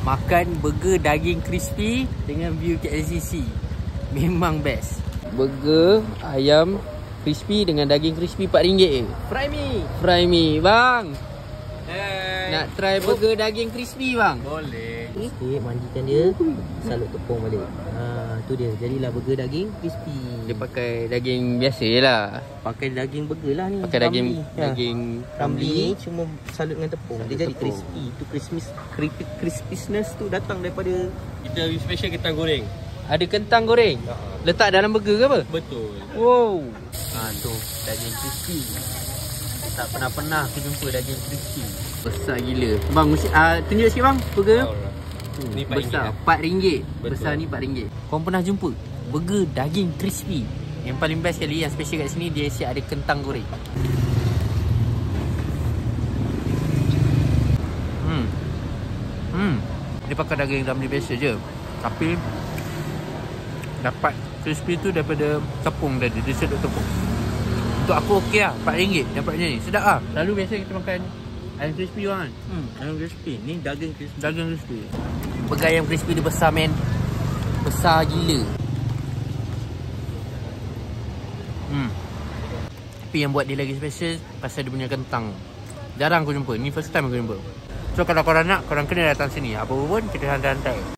Makan burger daging crispy dengan view KLCC. Memang best. Burger ayam crispy dengan daging crispy RM4 je. Fry me bang. Nak try burger daging crispy bang? Boleh. Sikit mandikan dia, salut tepung balik. Tu dia, jadilah burger daging crispy. Dia pakai daging biasa je lah. Pakai daging burger lah ni. Pakai daging Crumbly ni cuma salut dengan tepung. Dia jadi tepung. crispy. Tu crispiness tu datang daripada Kita special kentang goreng. Ada kentang goreng. Letak dalam burger ke apa? Betul. Wow. Tu daging crispy. Tak pernah aku jumpa daging crispy. Besar gila. Bang, tunjuk sikit bang burger. Ni Besar RM4. RM4. Besar ni RM4. Korang pernah jumpa burger daging crispy? Yang paling best sekali, yang special kat sini, dia siap ada kentang goreng. Dia pakai daging Ramly biasa je, tapi dapat crispy tu daripada tepung tadi. Dia sedut tepung. Untuk aku okey lah, RM4 dapatnya ni. Sedap lah. Selalu biasa kita makan ayam crispy kan. ayam crispy. Ni daging crispy. Daging crispy. Burger ayam crispy dia besar men. Besar gila. Tapi yang buat dia lagi special pasal dia punya kentang. Jarang aku jumpa. Ni first time aku jumpa. So kalau korang nak, korang kena datang sini. Apa pun kita hantar-hantar.